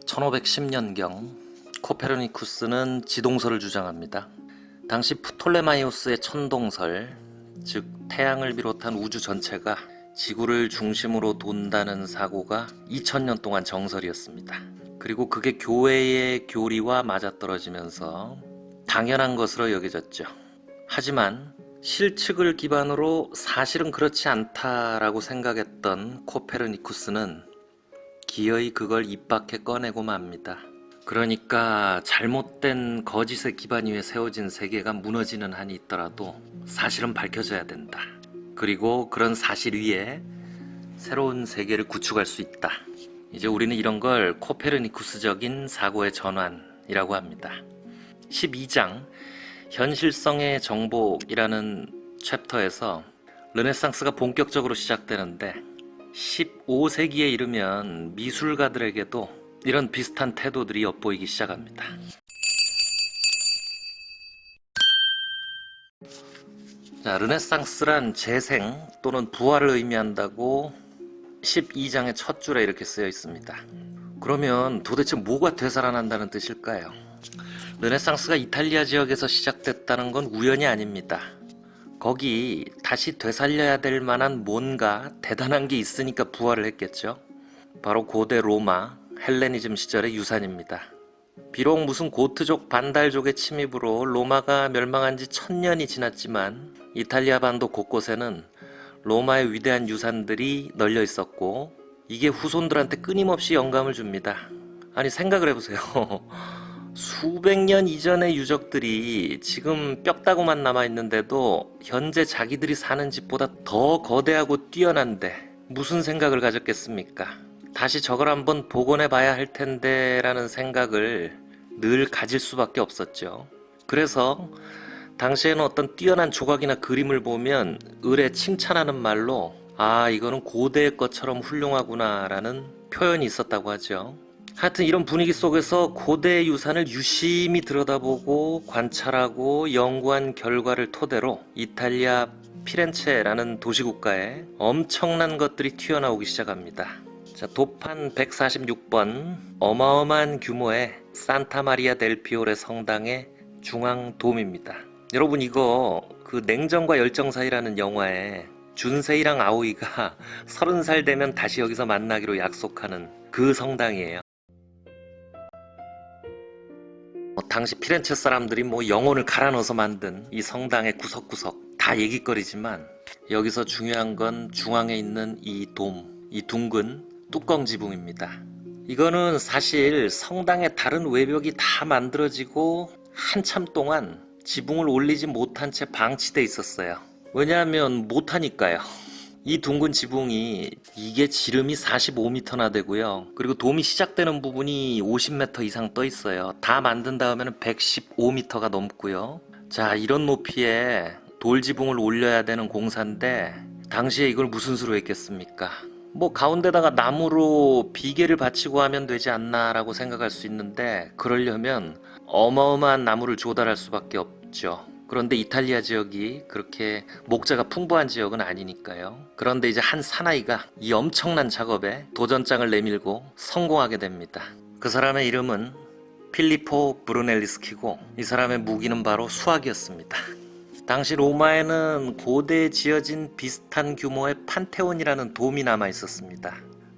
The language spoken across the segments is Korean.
1510년경 코페르니쿠스는 지동설을 주장합니다. 당시 프톨레마이오스의 천동설, 즉 태양을 비롯한 우주 전체가 지구를 중심으로 돈다는 사고가 2000년 동안 정설이었습니다. 그리고 그게 교회의 교리와 맞아떨어지면서 당연한 것으로 여겨졌죠. 하지만 실측을 기반으로 사실은 그렇지 않다라고 생각했던 코페르니쿠스는 기어이 그걸 입 밖에 꺼내고 맙니다. 그러니까 잘못된 거짓의 기반 위에 세워진 세계가 무너지는 한이 있더라도 사실은 밝혀져야 된다. 그리고 그런 사실 위에 새로운 세계를 구축할 수 있다. 이제 우리는 이런 걸 코페르니쿠스적인 사고의 전환이라고 합니다. 12장 현실성의 정복이라는 챕터에서 르네상스가 본격적으로 시작되는데 15세기에 이르면 미술가들에게도 이런 비슷한 태도들이 엿보이기 시작합니다. 자, 르네상스란 재생 또는 부활을 의미한다고 12장의 첫 줄에 이렇게 쓰여 있습니다. 그러면 도대체 뭐가 되살아난다는 뜻일까요? 르네상스가 이탈리아 지역에서 시작됐다는 건 우연이 아닙니다. 거기 다시 되살려야 될 만한 뭔가 대단한 게 있으니까 부활을 했겠죠. 바로 고대 로마, 헬레니즘 시절의 유산입니다. 비록 무슨 고트족 반달족의 침입으로 로마가 멸망한 지 1000년이 지났지만 이탈리아 반도 곳곳에는 로마의 위대한 유산들이 널려 있었고 이게 후손들한테 끊임없이 영감을 줍니다. 아니 생각을 해보세요. 수백 년 이전의 유적들이 지금 뼈다구만 남아있는데도 현재 자기들이 사는 집보다 더 거대하고 뛰어난데 무슨 생각을 가졌겠습니까? 다시 저걸 한번 복원해 봐야 할 텐데 라는 생각을 늘 가질 수밖에 없었죠. 그래서 당시에는 어떤 뛰어난 조각이나 그림을 보면 을에 칭찬하는 말로 아 이거는 고대의 것처럼 훌륭하구나 라는 표현이 있었다고 하죠. 하여튼 이런 분위기 속에서 고대의 유산을 유심히 들여다보고 관찰하고 연구한 결과를 토대로 이탈리아 피렌체라는 도시국가에 엄청난 것들이 튀어나오기 시작합니다. 자, 도판 146번 어마어마한 규모의 산타마리아 델 피오레 성당의 중앙돔입니다. 여러분 이거 그 냉정과 열정 사이라는 영화에 준세이랑 아오이가 30살 되면 다시 여기서 만나기로 약속하는 그 성당이에요. 당시 피렌체 사람들이 영혼을 갈아 넣어서 만든 이 성당의 구석구석 다 얘기거리지만 여기서 중요한 건 중앙에 있는 이 돔, 이 둥근 뚜껑 지붕입니다. 이거는 사실 성당의 다른 외벽이 다 만들어지고 한참 동안 지붕을 올리지 못한 채 방치돼 있었어요. 왜냐하면 못하니까요. 이 둥근 지붕이 이게 지름이 45m나 되고요. 그리고 돔이 시작되는 부분이 50m 이상 떠 있어요. 다 만든 다음에는 115m가 넘고요. 자, 이런 높이에 돌 지붕을 올려야 되는 공사인데 당시에 이걸 무슨 수로 했겠습니까? 가운데다가 나무로 비계를 받치고 하면 되지 않나 라고 생각할 수 있는데 그러려면 어마어마한 나무를 조달할 수밖에 없죠. 그런데 이탈리아 지역이 그렇게 목재가 풍부한 지역은 아니니까요. 그런데 이제 한 사나이가 이 엄청난 작업에 도전장을 내밀고 성공하게 됩니다. 그 사람의 이름은 필리포 브루넬리스키고 이 사람의 무기는 바로 수학이었습니다. 당시 로마에는 고대에 지어진 비슷한 규모의 판테온이라는 돔이 남아 있었습니다.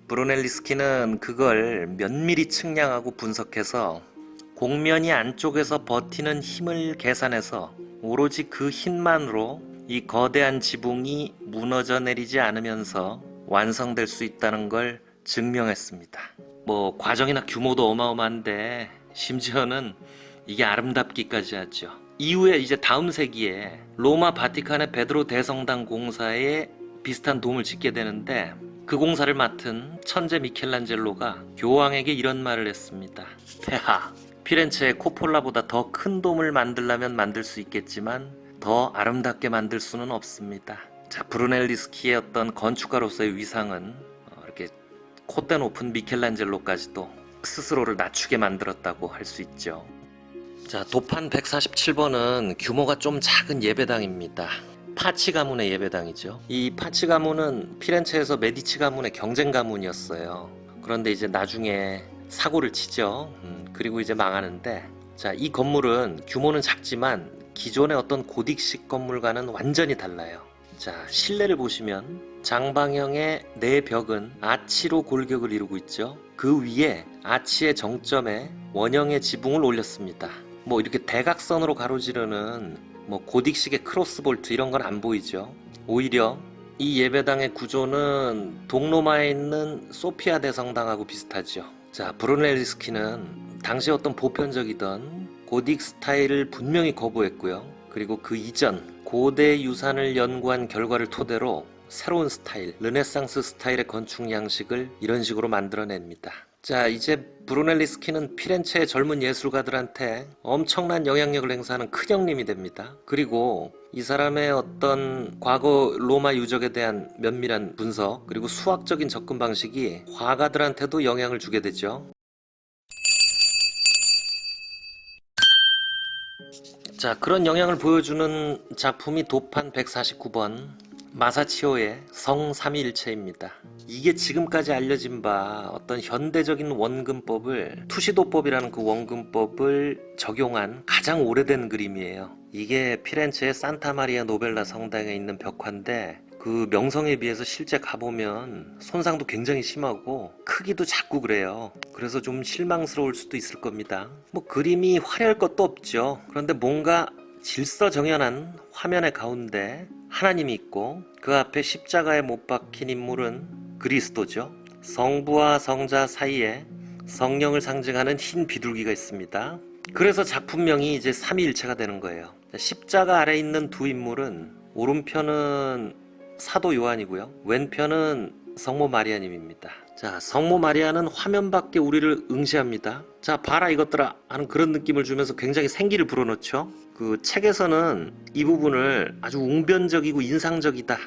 브루넬리스키는 그걸 면밀히 측량하고 분석해서 곡면이 안쪽에서 버티는 힘을 계산해서 오로지 그 힘만으로 이 거대한 지붕이 무너져 내리지 않으면서 완성될 수 있다는 걸 증명했습니다. 과정이나 규모도 어마어마한데 심지어는 이게 아름답기까지 하죠. 이후에 이제 다음 세기에 로마 바티칸의 베드로 대성당 공사에 비슷한 돔을 짓게 되는데 그 공사를 맡은 천재 미켈란젤로가 교황에게 이런 말을 했습니다. 폐하, 피렌체의 코폴라보다 더 큰 돔을 만들려면 만들 수 있겠지만 더 아름답게 만들 수는 없습니다. 자, 브루넬리스키의 어떤 건축가로서의 위상은 이렇게 콧대 높은 미켈란젤로까지도 스스로를 낮추게 만들었다고 할 수 있죠. 자, 도판 147번은 규모가 좀 작은 예배당입니다. 파치 가문의 예배당이죠. 이 파치 가문은 피렌체에서 메디치 가문의 경쟁 가문이었어요. 그런데 이제 나중에 사고를 치죠. 그리고 이제 망하는데, 자, 이 건물은 규모는 작지만 기존의 어떤 고딕식 건물과는 완전히 달라요. 자, 실내를 보시면 장방형의 네 벽은 아치로 골격을 이루고 있죠. 그 위에 아치의 정점에 원형의 지붕을 올렸습니다. 뭐 이렇게 대각선으로 가로지르는 뭐 고딕식의 크로스볼트 이런 건 안 보이죠. 오히려 이 예배당의 구조는 동로마에 있는 소피아 대성당하고 비슷하죠. 자, 브루넬리스키는 당시 어떤 보편적이던 고딕 스타일을 분명히 거부했고요. 그리고 그 이전 고대 유산을 연구한 결과를 토대로 새로운 스타일, 르네상스 스타일의 건축 양식을 이런 식으로 만들어냅니다. 자, 이제 브루넬리스키는 피렌체의 젊은 예술가들한테 엄청난 영향력을 행사하는 큰형님이 됩니다. 그리고 이 사람의 어떤 과거 로마 유적에 대한 면밀한 분석, 그리고 수학적인 접근 방식이 화가들한테도 영향을 주게 되죠. 자, 그런 영향을 보여주는 작품이 도판 149번 마사치오의 성 삼위일체입니다. 이게 지금까지 알려진 바 어떤 현대적인 원근법을, 투시도법이라는 그 원근법을 적용한 가장 오래된 그림이에요. 이게 피렌체의 산타마리아 노벨라 성당에 있는 벽화인데 그 명성에 비해서 실제 가보면 손상도 굉장히 심하고 크기도 작고 그래요. 그래서 좀 실망스러울 수도 있을 겁니다. 뭐 그림이 화려할 것도 없죠. 그런데 뭔가 질서정연한 화면의 가운데 하나님이 있고 그 앞에 십자가에 못 박힌 인물은 그리스도죠. 성부와 성자 사이에 성령을 상징하는 흰 비둘기가 있습니다. 그래서 작품명이 이제 삼위일체가 되는 거예요. 십자가 아래 있는 두 인물은 오른편은 사도 요한이고요. 왼편은 성모 마리아님입니다. 자, 성모 마리아는 화면 밖에 우리를 응시합니다. 자, 봐라 이것들아 하는 그런 느낌을 주면서 굉장히 생기를 불어넣죠. 그 책에서는 이 부분을 아주 웅변적이고 인상적이다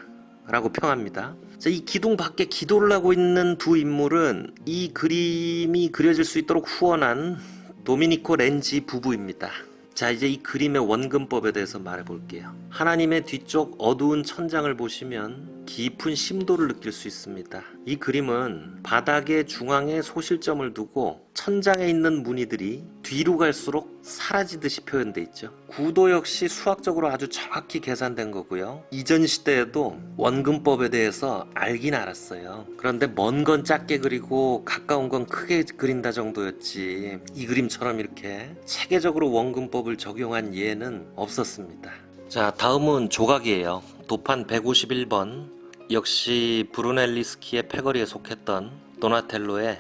라고 평합니다. 자, 이 기둥 밖에 기도를 하고 있는 두 인물은 이 그림이 그려질 수 있도록 후원한 도미니코 렌지 부부입니다. 자, 이제 이 그림의 원근법에 대해서 말해 볼게요. 하나님의 뒤쪽 어두운 천장을 보시면 깊은 심도를 느낄 수 있습니다. 이 그림은 바닥의 중앙에 소실점을 두고 천장에 있는 무늬들이 뒤로 갈수록 사라지듯이 표현되어 있죠. 구도 역시 수학적으로 아주 정확히 계산된 거고요. 이전 시대에도 원근법에 대해서 알긴 알았어요. 그런데 먼 건 작게 그리고 가까운 건 크게 그린다 정도였지 이 그림처럼 이렇게 체계적으로 원근법을 적용한 예는 없었습니다. 자, 다음은 조각이에요. 도판 151번 역시 브루넬리스키의 패거리에 속했던 도나텔로의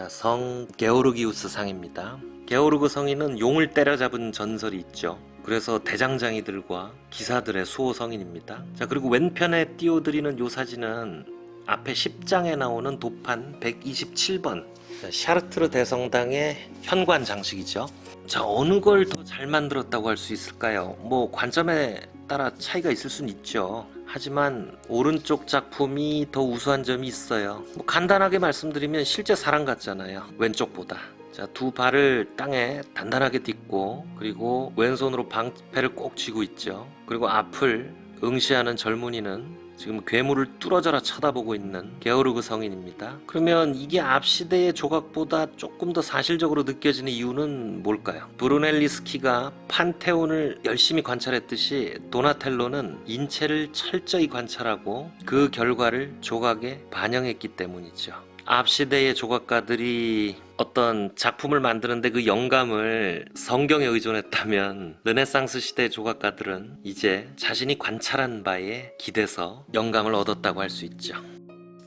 성 게오르기우스 상입니다. 게오르그 성인은 용을 때려잡은 전설이 있죠. 그래서 대장장이들과 기사들의 수호 성인입니다. 자, 그리고 왼편에 띄워드리는 요 사진은 앞에 10장에 나오는 도판 127번 샤르트르 대성당의 현관 장식이죠. 자, 어느 걸 더 잘 만들었다고 할 수 있을까요? 뭐 관점에 따라 차이가 있을 수는 있죠. 하지만 오른쪽 작품이 더 우수한 점이 있어요. 뭐 간단하게 말씀드리면 실제 사람 같잖아요. 왼쪽보다. 자, 두 발을 땅에 단단하게 딛고 그리고 왼손으로 방패를 꼭 쥐고 있죠. 그리고 앞을 응시하는 젊은이는 지금 괴물을 뚫어져라 쳐다보고 있는 게오르그 성인입니다. 그러면 이게 앞시대의 조각보다 조금 더 사실적으로 느껴지는 이유는 뭘까요? 브루넬리스키가 판테온을 열심히 관찰했듯이 도나텔로는 인체를 철저히 관찰하고 그 결과를 조각에 반영했기 때문이죠. 앞시대의 조각가들이 어떤 작품을 만드는데 그 영감을 성경에 의존했다면 르네상스 시대 조각가들은 이제 자신이 관찰한 바에 기대서 영감을 얻었다고 할 수 있죠.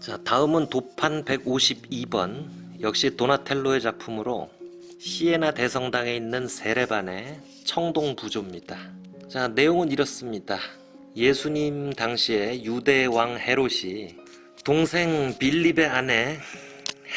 자, 다음은 도판 152번 역시 도나텔로의 작품으로 시에나 대성당에 있는 세레반의 청동 부조입니다. 자, 내용은 이렇습니다. 예수님 당시에 유대 왕 헤롯이 동생 빌립의 아내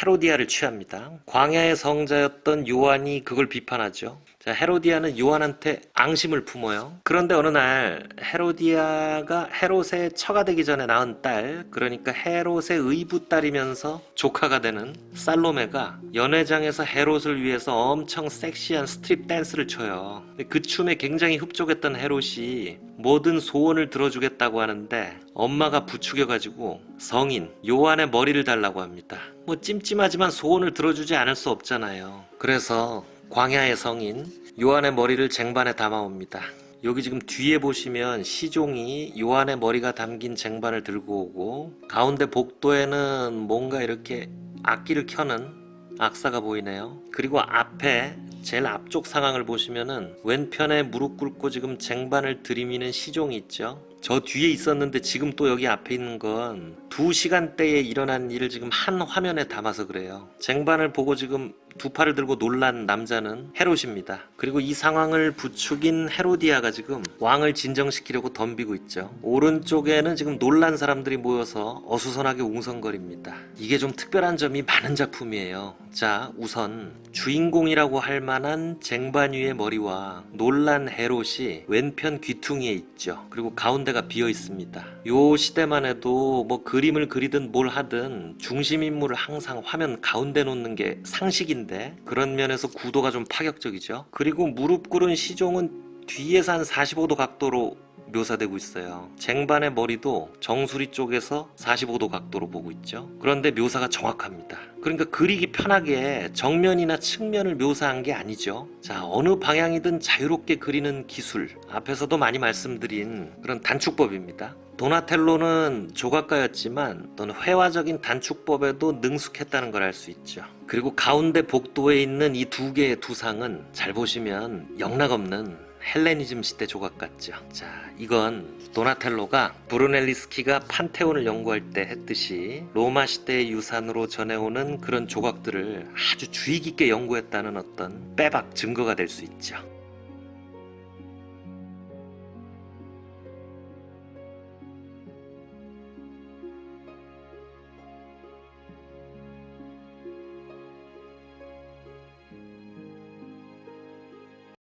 헤로디아를 취합니다. 광야의 성자였던 요한이 그걸 비판하죠. 자, 헤로디아는 요한한테 앙심을 품어요. 그런데 어느 날 헤로디아가 헤롯의 처가 되기 전에 낳은 딸, 그러니까 헤롯의 의붓 딸이면서 조카가 되는 살로메가 연회장에서 헤롯을 위해서 엄청 섹시한 스트립 댄스를 춰요. 그 춤에 굉장히 흡족했던 헤롯이 모든 소원을 들어주겠다고 하는데 엄마가 부추겨가지고 성인 요한의 머리를 달라고 합니다. 뭐 찜찜하지만 소원을 들어주지 않을 수 없잖아요. 그래서 광야의 성인 요한의 머리를 쟁반에 담아옵니다. 여기 지금 뒤에 보시면 시종이 요한의 머리가 담긴 쟁반을 들고 오고 가운데 복도에는 뭔가 이렇게 악기를 켜는 악사가 보이네요. 그리고 앞에 제일 앞쪽 상황을 보시면은 왼편에 무릎 꿇고 지금 쟁반을 들이미는 시종이 있죠. 저 뒤에 있었는데 지금 또 여기 앞에 있는 건 2시간대에 일어난 일을 지금 한 화면에 담아서 그래요. 쟁반을 보고 지금 두 팔을 들고 놀란 남자는 헤롯입니다. 그리고 이 상황을 부추긴 헤로디아가 지금 왕을 진정시키려고 덤비고 있죠. 오른쪽에는 지금 놀란 사람들이 모여서 어수선하게 웅성거립니다. 이게 좀 특별한 점이 많은 작품이에요. 자, 우선 주인공이라고 할 만한 쟁반 위의 머리와 놀란 헤롯이 왼편 귀퉁이에 있죠. 그리고 가운데가 비어 있습니다. 요 시대만 해도 뭐 그림을 그리든 뭘 하든 중심 인물을 항상 화면 가운데 놓는 게 상식인데 그런 면에서 구도가 좀 파격적이죠. 그리고 무릎 꿇은 시종은 뒤에서 한 45도 각도로 묘사되고 있어요. 쟁반의 머리도 정수리 쪽에서 45도 각도로 보고 있죠. 그런데 묘사가 정확합니다. 그러니까 그리기 편하게 정면이나 측면을 묘사한 게 아니죠. 자, 어느 방향이든 자유롭게 그리는 기술, 앞에서도 많이 말씀드린 그런 단축법입니다. 도나텔로는 조각가였지만 또는 회화적인 단축법에도 능숙했다는 걸 알 수 있죠. 그리고 가운데 복도에 있는 이 두 개의 두상은 잘 보시면 영락없는 헬레니즘 시대 조각 같죠. 자, 이건 도나텔로가 브루넬리스키가 판테온을 연구할 때 했듯이 로마 시대의 유산으로 전해오는 그런 조각들을 아주 주의 깊게 연구했다는 어떤 빼박 증거가 될 수 있죠.